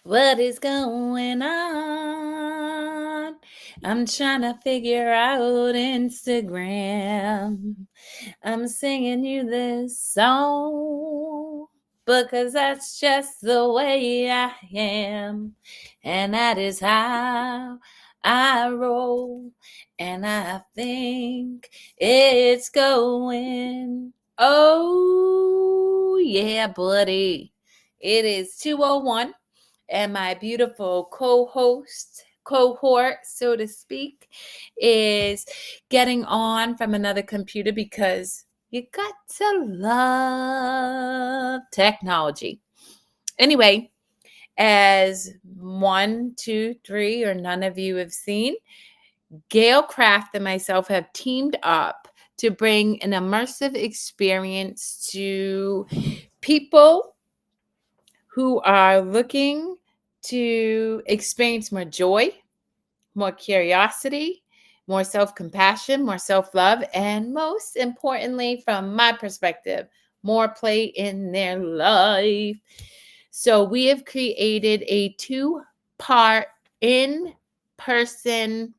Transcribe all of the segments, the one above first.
What is going on? I'm trying to figure out Instagram. I'm singing you this song because that's just the way I am. And that is how I roll. And I think it's going. Oh, yeah, buddy. It is 2:01, and my beautiful cohort, so to speak, is getting on from another computer because you got to love technology. Anyway, as one, two, three, or none of you have seen, Gail Craft and myself have teamed up to bring an immersive experience to people who are looking to experience more joy, more curiosity, more self compassion, more self love, and most importantly, from my perspective, more play in their life. So, we have created a 2-part in person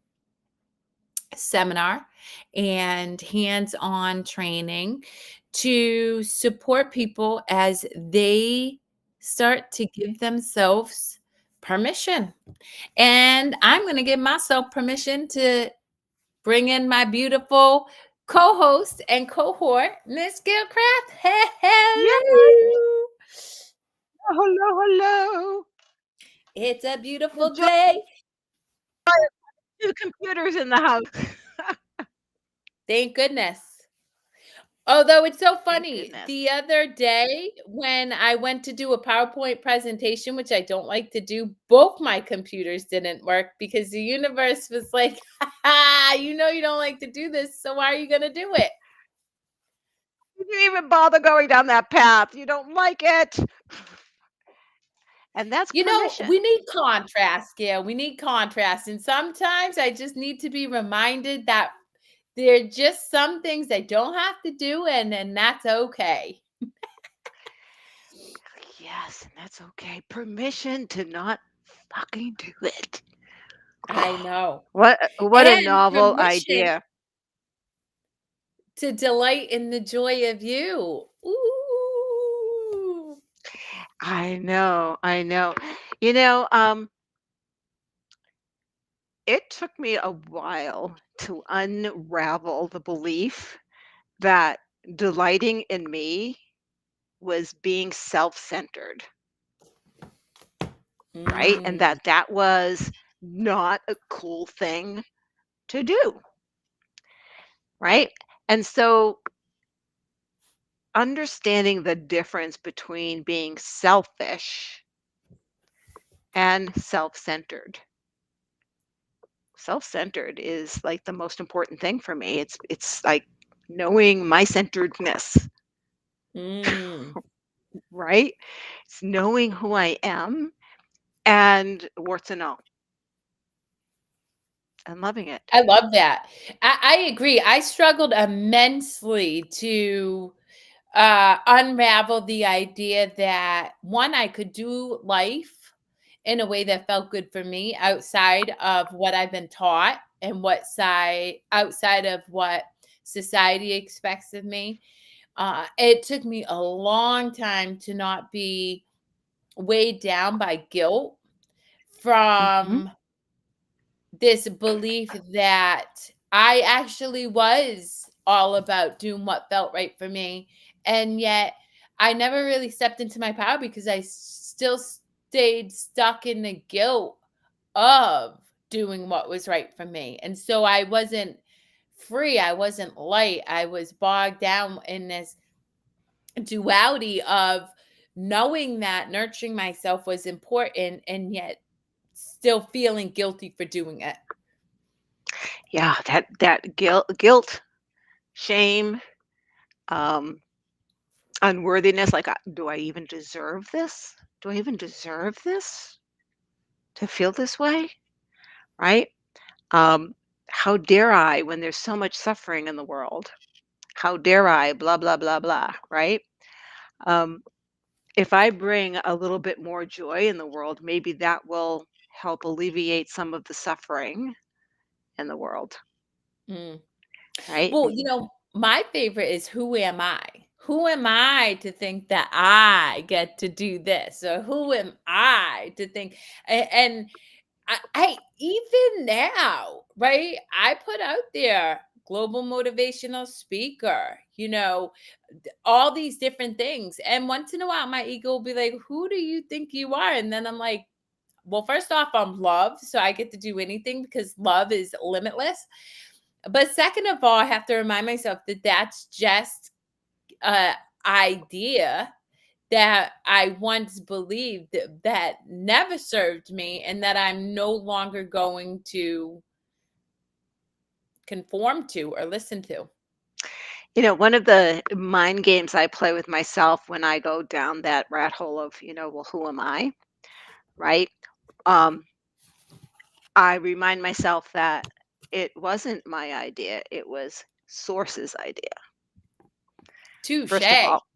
seminar and hands on training to support people as they start to give themselves permission. And I'm going to give myself permission to bring in my beautiful co host and cohort, Miss Gilcraft. Yes. Hello. Hello, hello. It's a beautiful Enjoy day. two computers in the house. Thank goodness. Although it's so Thank funny, goodness. the other day when I went to do a PowerPoint presentation, which I don't like to do, both my computers didn't work because the universe was like, you know, you don't like to do this, so why are you going to do it? You didn't even bother going down that path. You don't like it. And that's You know, permission. we need contrast, Gail. We need contrast. And sometimes I just need to be reminded that there are just some things I don't have to do, and that's okay. Yes, and that's okay. Permission to not fucking do it. I know. What a And novel permission idea. to delight in the joy of you. Ooh. I know, I know. You know, it took me a while to unravel the belief that delighting in me was being self-centered, right? And Mm. that was not a cool thing to do, right? And so understanding the difference between being selfish and self-centered. Self-centered is like the most important thing for me. It's like knowing my centeredness, Mm. right? It's knowing who I am and warts and all and loving it. I love that. I agree. I struggled immensely to unravel the idea that one, I could do life in a way that felt good for me outside of what I've been taught and what side outside of what society expects of me. It took me a long time to not be weighed down by guilt Mhm. from this belief that I actually was all about doing what felt right for me. And yet I never really stepped into my power because I still stayed stuck in the guilt of doing what was right for me. And so I wasn't free. I wasn't light. I was bogged down in this duality of knowing that nurturing myself was important and yet still feeling guilty for doing it. Yeah, that guilt, shame, um, unworthiness, like, do I even deserve this? Do I even deserve this to feel this way? Right? Um, how dare I when there's so much suffering in the world? How dare I? Blah, blah, blah, blah. Right? Um, if I bring a little bit more joy in the world, maybe that will help alleviate some of the suffering in the world, Mm. right? Well, my favorite is who am I? Who am I to think that I get to do this? Or who am I to think and I even now, right? I put out there global motivational speaker, all these different things. And once in a while, my ego will be like, who do you think you are? And then I'm like, well, first off, I'm love. So I get to do anything because love is limitless. But second of all, I have to remind myself that that's just a idea that I once believed that never served me and that I'm no longer going to conform to or listen to. One of the mind games I play with myself when I go down that rat hole of, well, who am I? Right? Um, I remind myself that it wasn't my idea, it was Source's idea, first of Touche. all,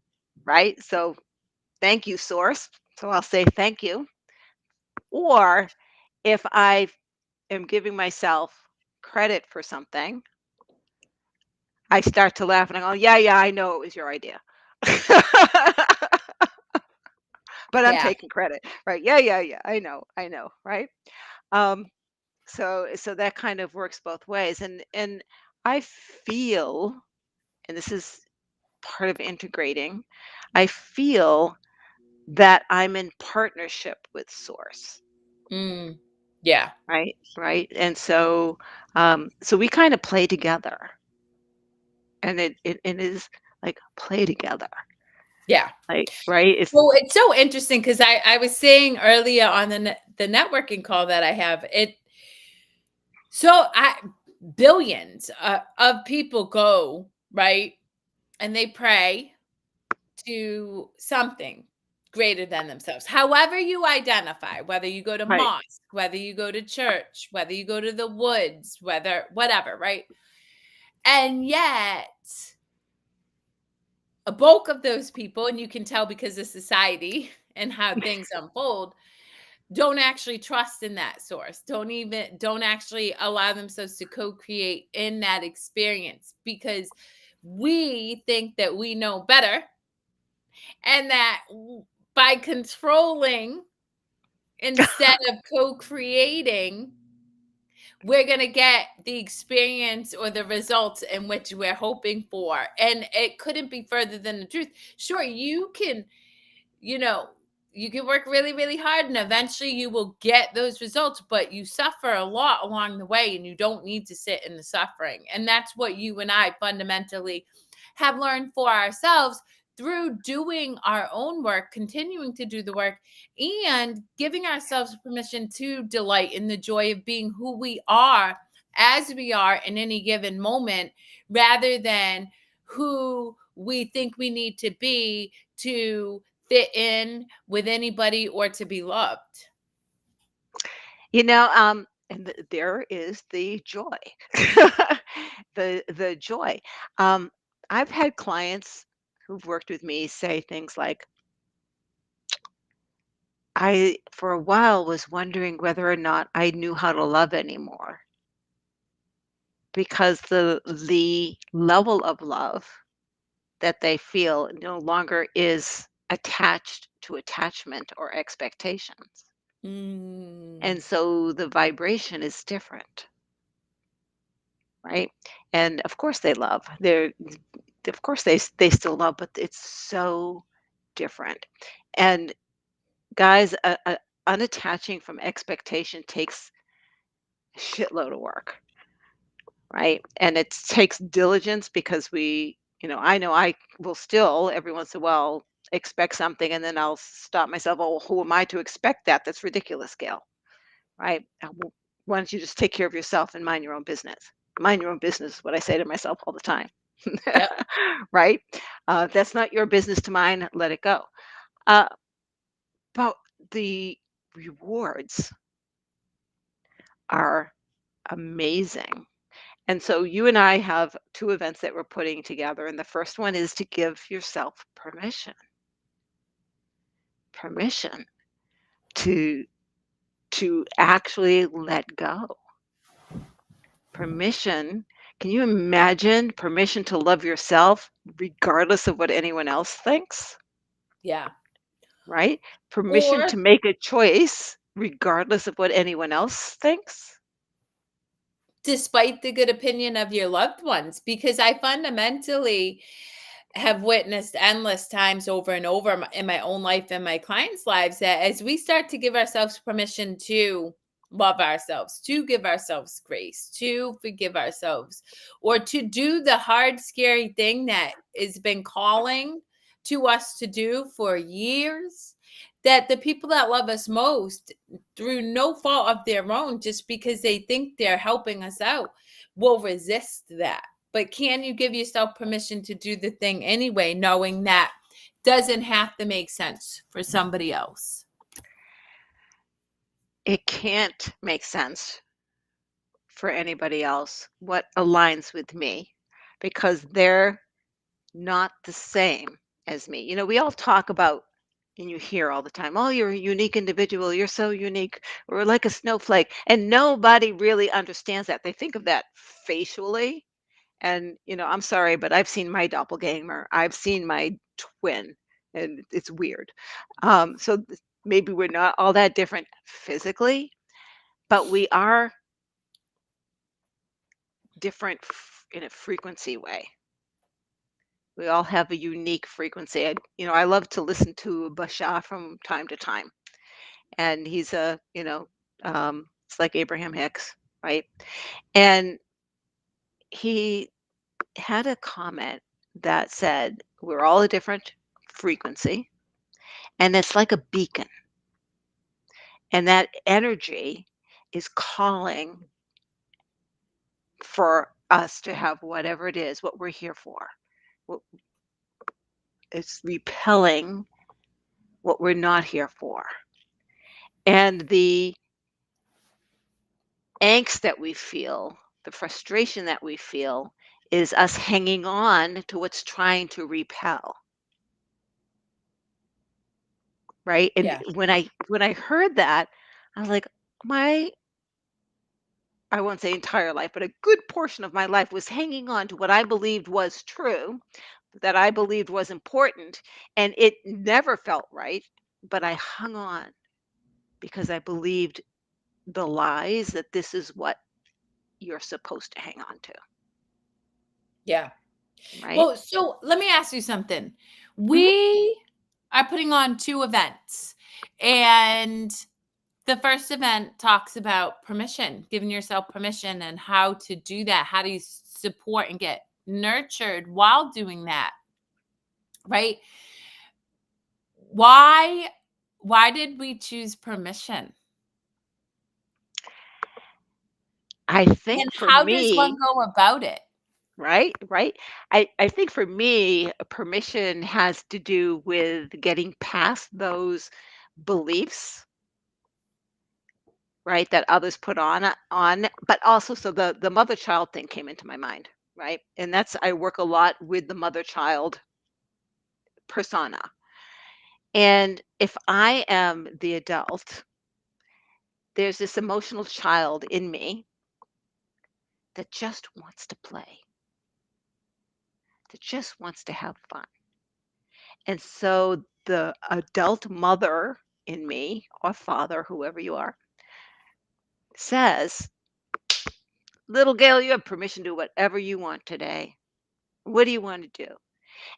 right? So thank you, Source. So I'll say thank you. Or if I am giving myself credit for something, I start to laugh and I go, yeah, yeah, I know it was your idea. But I'm Yeah. taking credit, right? Yeah, yeah, yeah. I know, right? Um, so that kind of works both ways. And I feel, and this is part of integrating, I feel that I'm in partnership with Source, Mm. Yeah. right? Right. And so we kind of play together. And it is like play together. Yeah. Like, right? It's Well, it's so interesting because I was saying earlier on the networking call that I have it. So I billions of people go right and they pray to something greater than themselves. However you identify, whether you go to right. mosque, whether you go to church, whether you go to the woods, whether whatever, right? And yet a bulk of those people, and you can tell because of society and how things unfold, don't actually trust in that source. Don't actually allow themselves to co-create in that experience because we think that we know better and that by controlling instead of co-creating, we're going to get the experience or the results in which we're hoping for. And it couldn't be further than the truth. Sure, you know, you can work really, really hard and eventually you will get those results, but you suffer a lot along the way and you don't need to sit in the suffering. And that's what you and I fundamentally have learned for ourselves through doing our own work, continuing to do the work, and giving ourselves permission to delight in the joy of being who we are as we are in any given moment, rather than who we think we need to be to fit in with anybody or to be loved. And there is the joy. The joy. I've had clients who've worked with me say things like, I, for a while, was wondering whether or not I knew how to love anymore because the level of love that they feel no longer is attached to attachment or expectations. Mm. And so the vibration is different, right? And of course they love. Of course they still love, but it's so different. And guys, unattaching from expectation takes a shitload of work, right? And it takes diligence because I know I will still every once in a while expect something and then I'll stop myself. Oh, who am I to expect that? That's ridiculous, Gail, right? Well, why don't you just take care of yourself and mind your own business? Mind your own business is what I say to myself all the time, Yep. right? That's not your business to mind. Let it go. Uh, but the rewards are amazing. And so you and I have two events that we're putting together. And the first one is to give yourself permission. permission to actually let go. Permission. Can you imagine permission to love yourself regardless of what anyone else thinks? Yeah. Right? Permission Or to make a choice regardless of what anyone else thinks? despite the good opinion of your loved ones, because I fundamentally have witnessed endless times over and over in my own life and my clients' lives that as we start to give ourselves permission to love ourselves, to give ourselves grace, to forgive ourselves, or to do the hard, scary thing that has been calling to us to do for years, that the people that love us most, through no fault of their own, just because they think they're helping us out, will resist that. But can you give yourself permission to do the thing anyway, knowing that doesn't have to make sense for somebody else? It can't make sense for anybody else what aligns with me because they're not the same as me. We all talk about, and you hear all the time, oh, you're a unique individual. You're so unique. We're like a snowflake. And nobody really understands that. They think of that facially. And, I'm sorry, but I've seen my doppelganger. I've seen my twin, and it's weird. Maybe we're not all that different physically, but we are different in a frequency way. We all have a unique frequency. I love to listen to Basha from time to time, and he's it's like Abraham Hicks, right? And he had a comment that said, we're all a different frequency, and it's like a beacon. And that energy is calling for us to have whatever it is, what we're here for. What- It's repelling what we're not here for. And the angst that we feel, the frustration that we feel, is us hanging on to what's trying to repel, right? And Yeah. when I heard that, I was like, my I won't say entire life, but a good portion of my life was hanging on to what I believed was true, that I believed was important, and it never felt right, but I hung on because I believed the lies that this is what you're supposed to hang on to, Yeah. right? Well, so let me ask you something. Mhm. We are putting on two events, and the first event talks about permission, giving yourself permission and how to do that. How do you support and get nurtured while doing that? Right? Why why did we choose permission? I And think for how does one me, go about it? right? I think for me, permission has to do with getting past those beliefs, right, that others put on, but also so the mother child thing came into my mind, right? And that's I work a lot with the mother child persona. And if I am the adult, there's this emotional child in me that just wants to play, that just wants to have fun. And so the adult mother in me, or father, whoever you are, says, little Gail, you have permission to do whatever you want today. What do you want to do?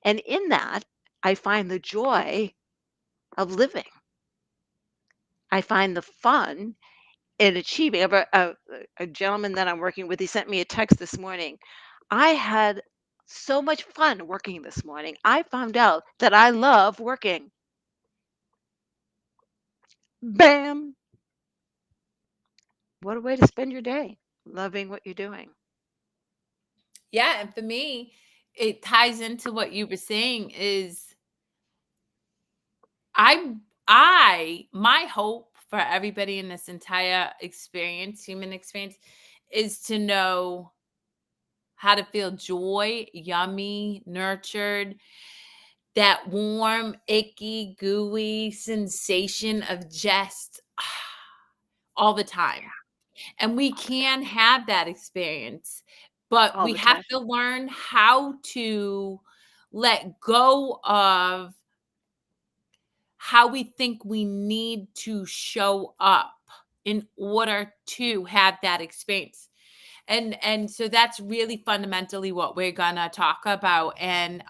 And in that, I find the joy of living. I find the fun in achieving. I have a gentleman that I'm working with, he sent me a text this morning. I had so much fun working this morning. I found out that I love working. Bam! What a way to spend your day, loving what you're doing. Yeah, and for me, it ties into what you were saying is I my hope for everybody in this entire experience, human experience, is to know how to feel joy, yummy, nurtured, that warm, icky, gooey sensation of just all the time. And we all the can time, have that experience, but all we the have time. to learn how to let go of how we think we need to show up in order to have that experience. And so that's really fundamentally what we're gonna talk about and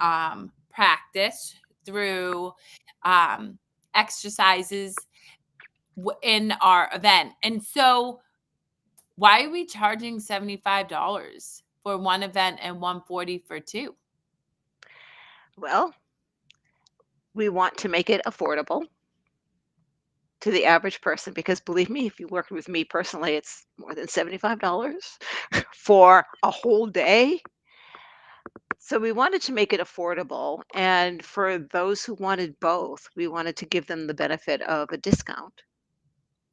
practice through um, exercises in our event. And so, why are we charging $75 for one event and 140 for two? Well, we want to make it affordable to the average person because believe me, if you work with me personally, it's more than $75 for a whole day. So we wanted to make it affordable. And for those who wanted both, we wanted to give them the benefit of a discount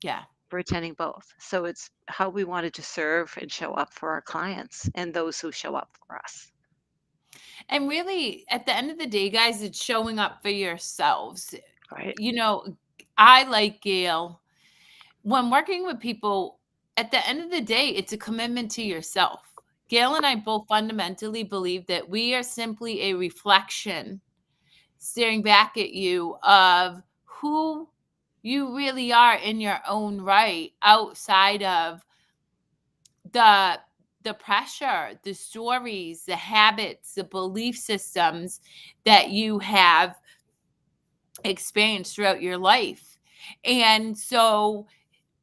Yeah. for attending both. So it's how we wanted to serve and show up for our clients and those who show up for us. And really, at the end of the day, guys, it's showing up for yourselves. Right. You know, I like Gail. When working with people, at the end of the day, it's a commitment to yourself. Gail and I both fundamentally believe that we are simply a reflection staring back at you of who you really are in your own right outside of the the pressure, the stories, the habits, the belief systems that you have experienced throughout your life. And so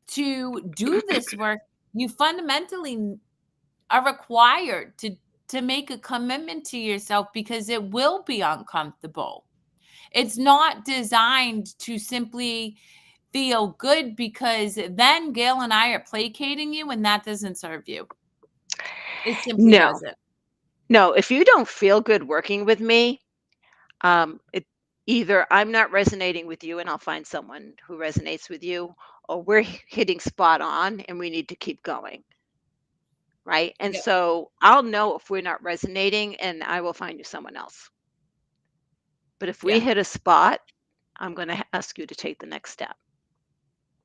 to do this work, you fundamentally are required to make a commitment to yourself because it will be uncomfortable. It's not designed to simply feel good because then Gail and I are placating you and that doesn't serve you. It simply No, doesn't. no, if you don't feel good working with me, it either I'm not resonating with you and I'll find someone who resonates with you, or we're hitting spot on and we need to keep going. Right. And Yep. so I'll know if we're not resonating and I will find you someone else. But if we Yeah. hit a spot, I'm going to ask you to take the next step,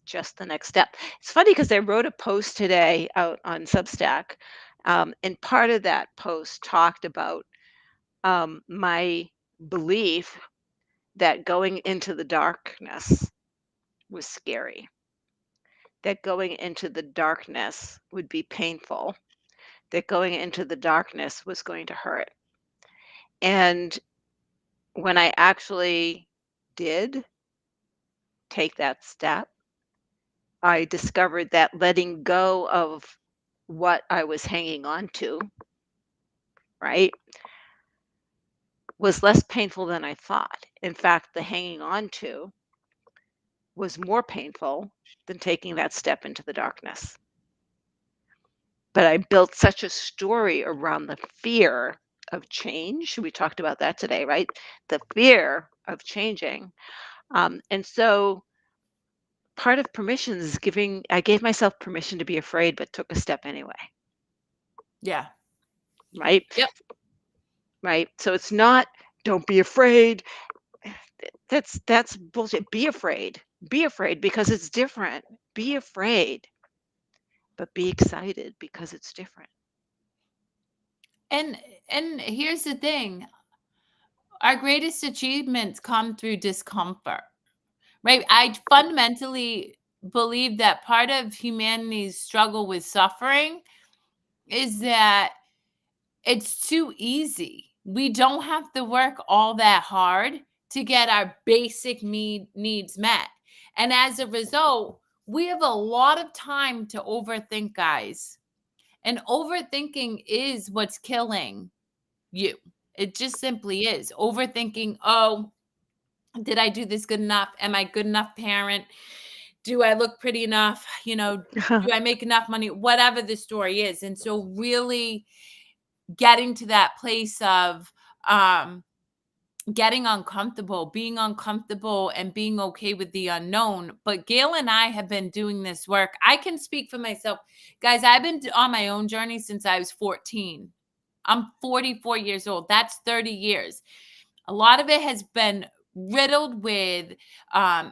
just the next step. It's funny because I wrote a post today out on Substack. And part of that post talked about my belief that going into the darkness was scary, that going into the darkness would be painful, that going into the darkness was going to hurt. And when I actually did take that step, I discovered that letting go of what I was hanging on to, right, was less painful than I thought. In fact, the hanging on to was more painful than taking that step into the darkness. But I built such a story around the fear of change. We talked about that today, right? The fear of changing. And so part of permission is I gave myself permission to be afraid, but took a step anyway, Yeah. right? Yep. Right. So it's not, don't be afraid. That's bullshit. Be afraid. Be afraid because it's different. Be afraid, but be excited because it's different. And and here's the thing. Our greatest achievements come through discomfort. Right? I fundamentally believe that part of humanity's struggle with suffering is that it's too easy. We don't have to work all that hard to get our basic needs met. And as a result, we have a lot of time to overthink, guys. And overthinking is what's killing you. It just simply is. Overthinking, oh, did I do this good enough? Am I good enough parent? Do I look pretty enough? Do I make enough money? Whatever the story is. And so really getting to that place of um getting uncomfortable, being uncomfortable and being okay with the unknown. But Gail and I have been doing this work. I can speak for myself. Guys, I've been on my own journey since I was 14. I'm 44 years old. That's 30 years. A lot of it has been riddled with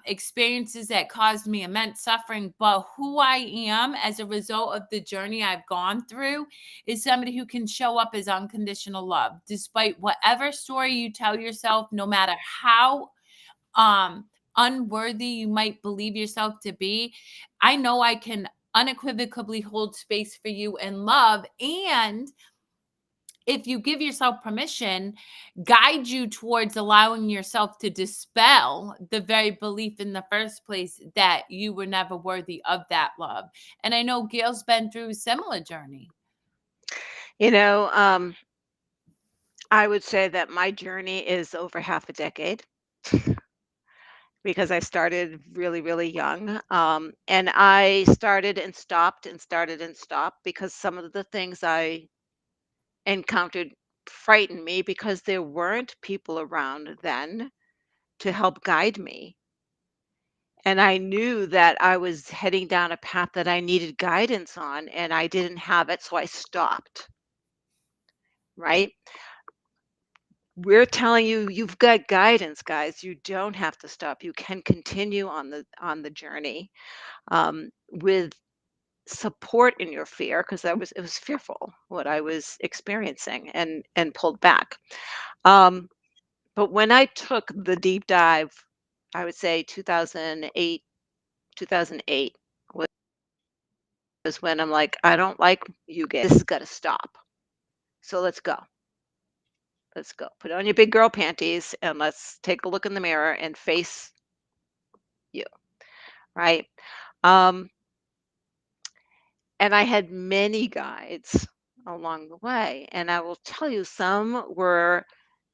experiences that caused me immense suffering. But who I am as a result of the journey I've gone through is somebody who can show up as unconditional love, despite whatever story you tell yourself, no matter how unworthy you might believe yourself to be. I know I can unequivocally hold space for you in love, and if you give yourself permission, guide you towards allowing yourself to dispel the very belief in the first place that you were never worthy of that love. And I know Gail's been through a similar journey. You know, I would say that my journey is over half a decade because I started really, really young. And I started and stopped and started and stopped because some of the things I encountered frightened me because there weren't people around then to help guide me. And I knew that I was heading down a path that I needed guidance on, and I didn't have it, so I stopped, right? We're telling you you've got guidance, guys. You don't have to stop. You can continue on the journey with support in your fear because it was fearful what I was experiencing and pulled back. Um, but when I took the deep dive, I would say 2008 was when I'm like, I don't like you guys. This has got to stop. So let's go. Let's go. Put on your big girl panties and let's take a look in the mirror and face you, right? Um, and I had many guides along the way. And I will tell you, some were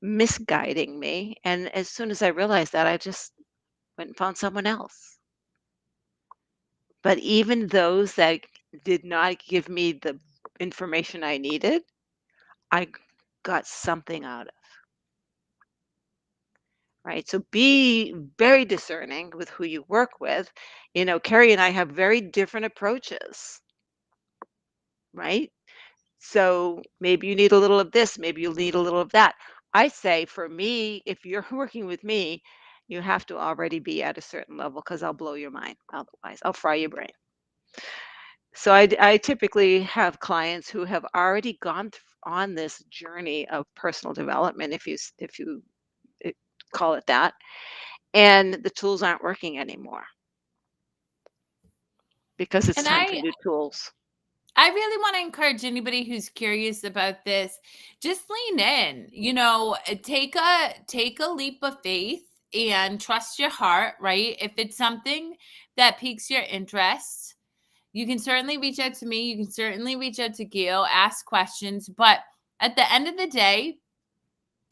misguiding me. And as soon as I realized that, I just went and found someone else. But even those that did not give me the information I needed, I got something out of, right? So be very discerning with who you work with. You know, Kerri and I have very different approaches, right? So maybe you need a little of this, maybe you'll need a little of that. I say for me, if you're working with me, you have to already be at a certain level because I'll blow your mind. Otherwise, I'll fry your brain. So I typically have clients who have already gone on this journey of personal development, if you eh, call it that, and the tools aren't working anymore because it's And time for I new tools. I really want to encourage anybody who's curious about this, just lean in. Take a leap of faith and trust your heart, right? If it's something that piques your interest, you can certainly reach out to me. You can certainly reach out to Gail, ask questions. But at the end of the day,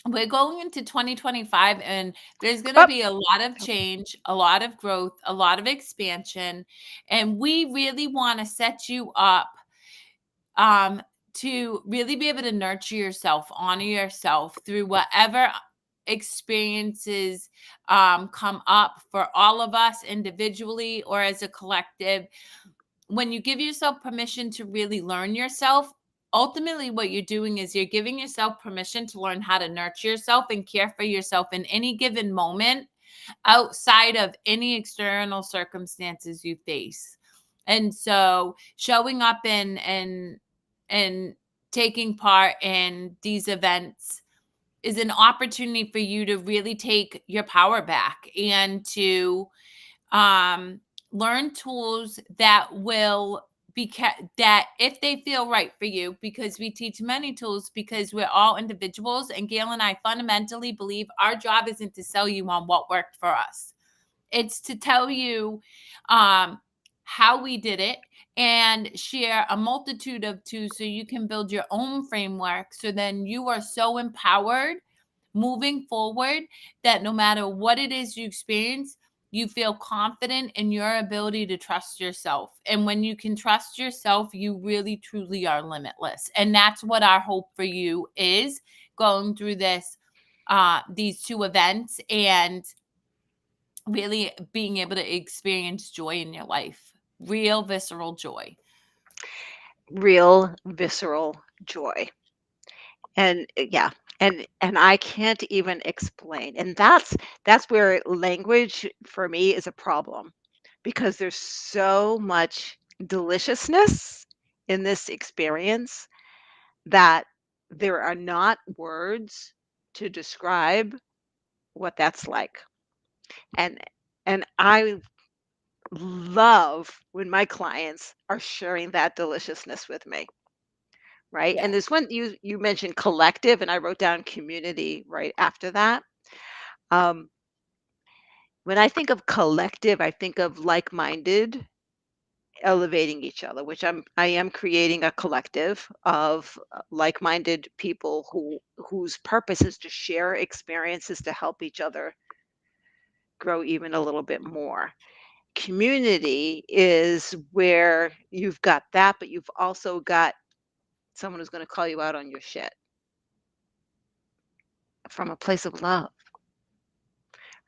we're going into 2025 and there's going to Up. be a lot of change, a lot of growth, a lot of expansion. And we really want to set you up um, to really be able to nurture yourself, honor yourself through whatever experiences come up for all of us individually or as a collective. When you give yourself permission to really learn yourself, ultimately what you're doing is you're giving yourself permission to learn how to nurture yourself and care for yourself in any given moment outside of any external circumstances you face. And so showing up and taking part in these events is an opportunity for you to really take your power back and to um, learn tools that will that if they feel right for you, because we teach many tools because we're all individuals, and Gail and I fundamentally believe our job isn't to sell you on what worked for us. It's to tell you how we did it and share a multitude of tools so you can build your own framework. So then you are so empowered moving forward that no matter what it is you experience, you feel confident in your ability to trust yourself. And when you can trust yourself, you really truly are limitless. And that's what our hope for you is going through these two events and really being able to experience joy in your life, real visceral joy. Real visceral joy. And yeah, And I can't even explain. And that's where language for me is a problem because there's so much deliciousness in this experience that there are not words to describe what that's like. And and I love when my clients are sharing that deliciousness with me, right? Yeah. And there's one you mentioned collective, and I wrote down community right after that. Um, when I think of collective, I think of like-minded elevating each other, which I am creating a collective of like-minded people whose purpose is to share experiences to help each other grow even a little bit more. Community is where you've got that, but you've also got someone who's going to call you out on your shit from a place of love,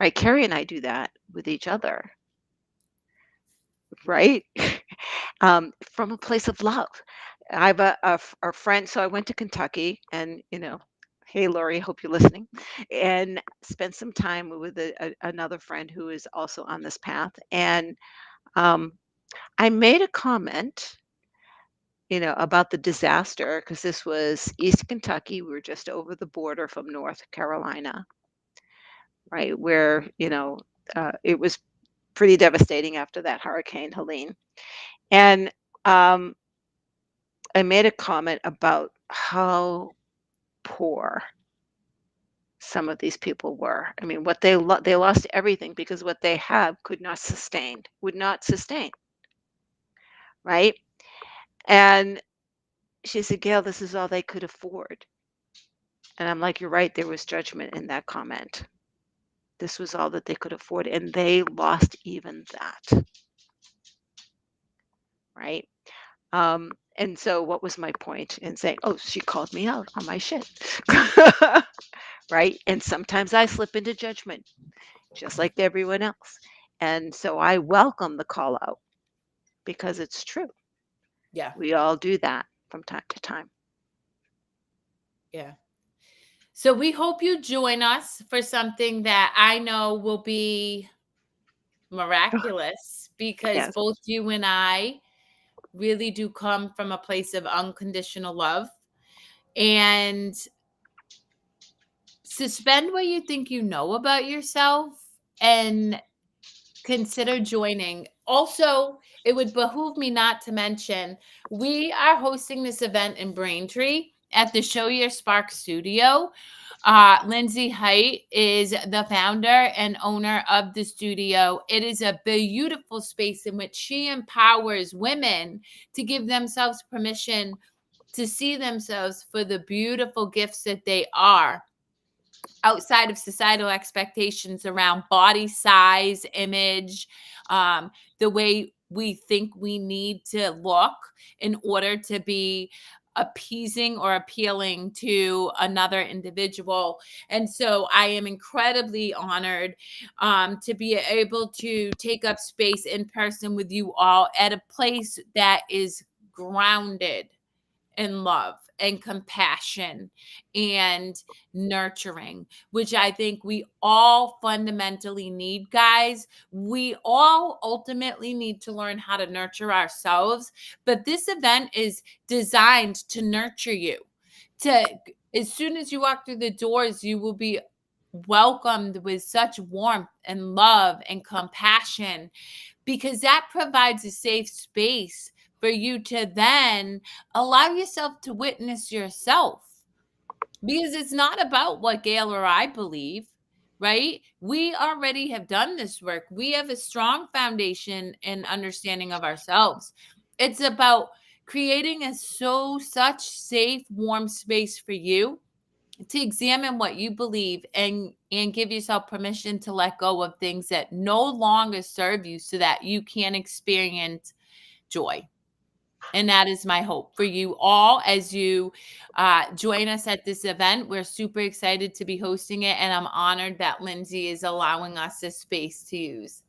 right? Kerri and I do that with each other, right? From a place of love. I have a friend, so I went to Kentucky and, hey, Lori, hope you're listening, and spent some time with another friend who is also on this path. And um, I made a comment, about the disaster because this was East Kentucky. We were just over the border from North Carolina, right? Where, it was pretty devastating after that Hurricane Helene. And um, I made a comment about how poor some of these people were. I mean, what they lost everything because what they have would not sustain, right? And she said, "Gail, this is all they could afford." And I'm like, "You're right. There was judgment in that comment. This was all that they could afford, and they lost even that, right?" And so, what was my point in saying, "Oh, she called me out on my shit," right? And sometimes I slip into judgment, just like everyone else. And so I welcome the call out because it's true. Yeah. We all do that from time to time. Yeah. So we hope you join us for something that I know will be Oh, miraculous because yes. both you and I really do come from a place of unconditional love. And suspend what you think you know about yourself and consider joining. Also, it would behoove me not to mention we are hosting this event in Braintree at the Show Your Spark studio. Lindsay Height is the founder and owner of the studio. It is a beautiful space in which she empowers women to give themselves permission to see themselves for the beautiful gifts that they are outside of societal expectations around body size, image, um, the way we think we need to look in order to be appeasing or appealing to another individual. And so I am incredibly honored to be able to take up space in person with you all at a place that is grounded and love and compassion and nurturing, which I think we all fundamentally need, guys. We all ultimately need to learn how to nurture ourselves, but this event is designed to nurture you. To as soon as you walk through the doors, you will be welcomed with such warmth and love and compassion because that provides a safe space for you to then allow yourself to witness yourself. Because it's not about what Gail or I believe, right? We already have done this work. We have a strong foundation and understanding of ourselves. It's about creating a such safe, warm space for you to examine what you believe and give yourself permission to let go of things that no longer serve you so that you can experience joy. And that is my hope for you all as you join us at this event. We're super excited to be hosting it, and I'm honored that Lindsay is allowing us this space to use.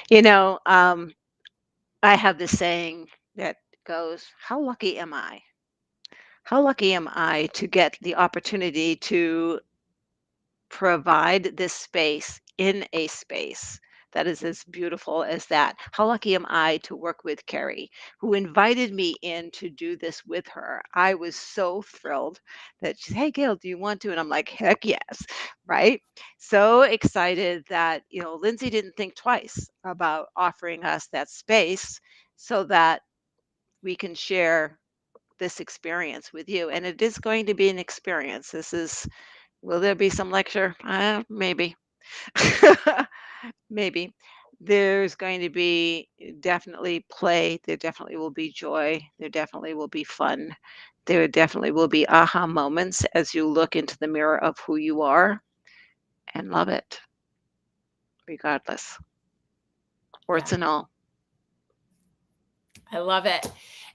You know, I have this saying that goes, "How lucky am I?" How lucky am I to get the opportunity to provide this space in a space that is as beautiful as that. How lucky am I to work with Kerri, who invited me in to do this with her? I was so thrilled that she said, "Hey, Gail, do you want to?" And I'm like, heck yes, right? So excited that, Lindsay didn't think twice about offering us that space so that we can share this experience with you. And it is going to be an experience. Will there be some lecture? Maybe. Maybe. There's going to be definitely play. There definitely will be joy. There definitely will be fun. There definitely will be aha moments as you look into the mirror of who you are and love it, regardless, Yeah. warts and all. I love it.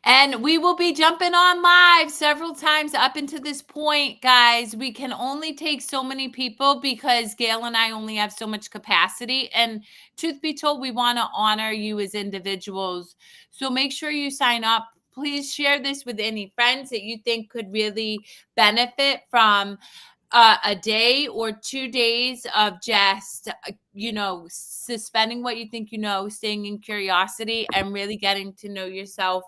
And we will be jumping on live several times up into this point, guys. We can only take so many people because Gail and I only have so much capacity. And truth be told, we want to honor you as individuals. So make sure you sign up. Please share this with any friends that you think could really benefit from a day or 2 days of just, suspending what you think you know, staying in curiosity, and really getting to know yourself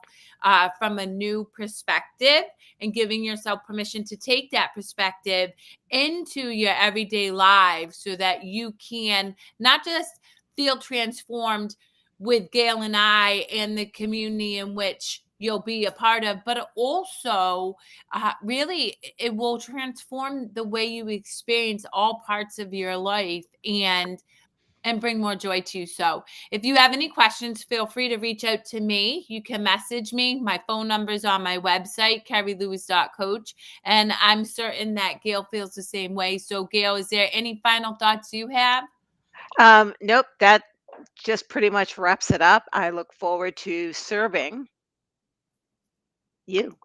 from a new perspective, and giving yourself permission to take that perspective into your everyday life so that you can not just feel transformed with Gail and I and the community in which you'll be a part of, but also really it will transform the way you experience all parts of your life and bring more joy to you. So if you have any questions, feel free to reach out to me. You can message me. My phone number is on my website, KerriLewis.Coach. And I'm certain that Gail feels the same way. So Gail, is there any final thoughts you have? Nope, that just pretty much wraps it up. I look forward to serving you.